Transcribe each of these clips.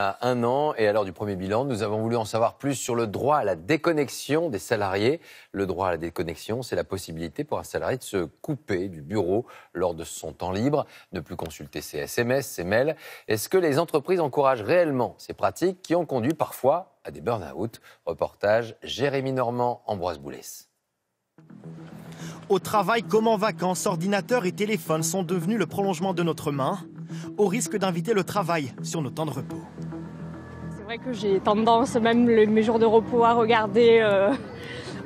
À 1 an et à l'heure du premier bilan, nous avons voulu en savoir plus sur le droit à la déconnexion des salariés. Le droit à la déconnexion, c'est la possibilité pour un salarié de se couper du bureau lors de son temps libre, ne plus consulter ses SMS, ses mails. Est-ce que les entreprises encouragent réellement ces pratiques qui ont conduit parfois à des burn-out? Reportage Jérémy Normand, Ambroise Boulès. Au travail comme en vacances, ordinateur et téléphone sont devenus le prolongement de notre main, au risque d'inviter le travail sur nos temps de repos. C'est vrai que j'ai tendance, même mes jours de repos, à regarder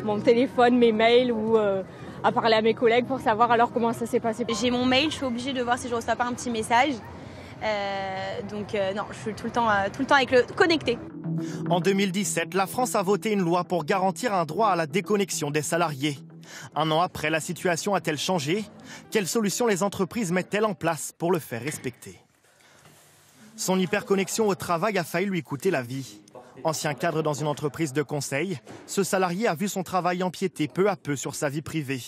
mon téléphone, mes mails ou à parler à mes collègues pour savoir alors comment ça s'est passé. J'ai mon mail, je suis obligée de voir si je reçois pas un petit message. Non, je suis tout le temps avec le connecté. En 2017, la France a voté une loi pour garantir un droit à la déconnexion des salariés. 1 an après, la situation a-t-elle changé? Quelles solutions les entreprises mettent-elles en place pour le faire respecter? Son hyperconnexion au travail a failli lui coûter la vie. Ancien cadre dans une entreprise de conseil, ce salarié a vu son travail empiéter peu à peu sur sa vie privée.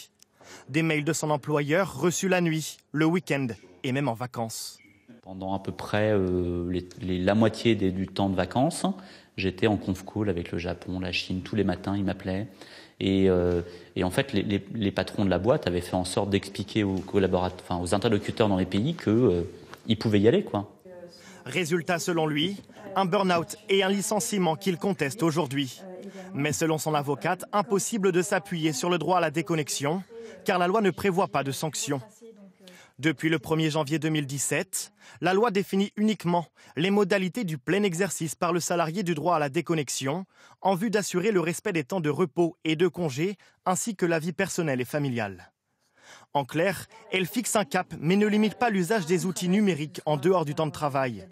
Des mails de son employeur reçus la nuit, le week-end et même en vacances. Pendant à peu près la moitié du temps de vacances, j'étais en conf call avec le Japon, la Chine, tous les matins, ils m'appelaient. Et en fait, les patrons de la boîte avaient fait en sorte d'expliquer aux collaborateurs, aux interlocuteurs dans les pays qu'ils pouvaient y aller, quoi. Résultat, selon lui, un burn-out et un licenciement qu'il conteste aujourd'hui. Mais selon son avocate, impossible de s'appuyer sur le droit à la déconnexion, car la loi ne prévoit pas de sanctions. Depuis le 1er janvier 2017, la loi définit uniquement les modalités du plein exercice par le salarié du droit à la déconnexion en vue d'assurer le respect des temps de repos et de congé ainsi que la vie personnelle et familiale. En clair, elle fixe un cap mais ne limite pas l'usage des outils numériques en dehors du temps de travail.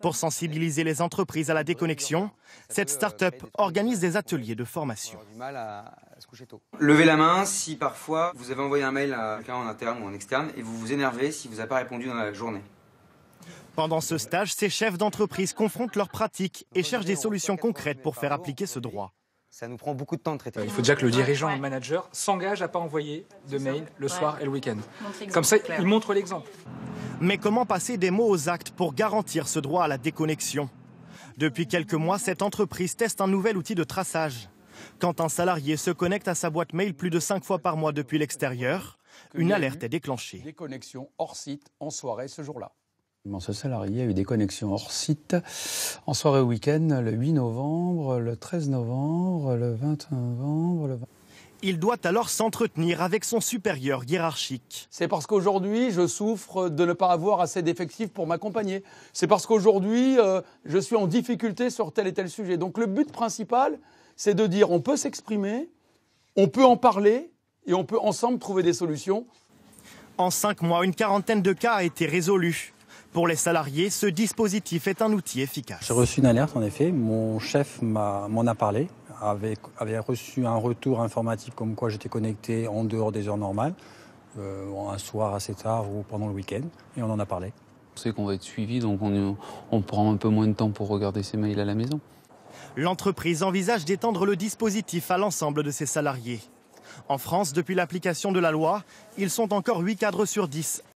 Pour sensibiliser les entreprises à la déconnexion, cette start-up organise des ateliers de formation. Levez la main si parfois vous avez envoyé un mail à quelqu'un en interne ou en externe et vous vous énervez si vous n'avez pas répondu dans la journée. Pendant ce stage, ces chefs d'entreprise confrontent leurs pratiques et cherchent des solutions concrètes pour faire appliquer ce droit. Ça nous prend beaucoup de temps de traiter. Il faut déjà que le dirigeant et le manager s'engagent à ne pas envoyer de mail le soir et le week-end. Comme ça, il montre l'exemple. Mais comment passer des mots aux actes pour garantir ce droit à la déconnexion? Depuis quelques mois, cette entreprise teste un nouvel outil de traçage. Quand un salarié se connecte à sa boîte mail plus de 5 fois par mois depuis l'extérieur, une alerte est déclenchée. Déconnexion hors site en soirée ce jour-là. Ce salarié a eu des connexions hors site en soirée ou week-end le 8 novembre, le 13 novembre, le 21 novembre, le 20... Il doit alors s'entretenir avec son supérieur hiérarchique. C'est parce qu'aujourd'hui, je souffre de ne pas avoir assez d'effectifs pour m'accompagner. C'est parce qu'aujourd'hui, je suis en difficulté sur tel et tel sujet. Donc le but principal, c'est de dire on peut s'exprimer, on peut en parler et on peut ensemble trouver des solutions. En 5 mois, une quarantaine de cas a été résolue. Pour les salariés, ce dispositif est un outil efficace. J'ai reçu une alerte, en effet. Mon chef m'en a parlé, avait reçu un retour informatique comme quoi j'étais connecté en dehors des heures normales, un soir assez tard ou pendant le week-end, et on en a parlé. On sait qu'on va être suivi, donc on prend un peu moins de temps pour regarder ses mails à la maison. L'entreprise envisage d'étendre le dispositif à l'ensemble de ses salariés. En France, depuis l'application de la loi, ils sont encore 8 cadres sur 10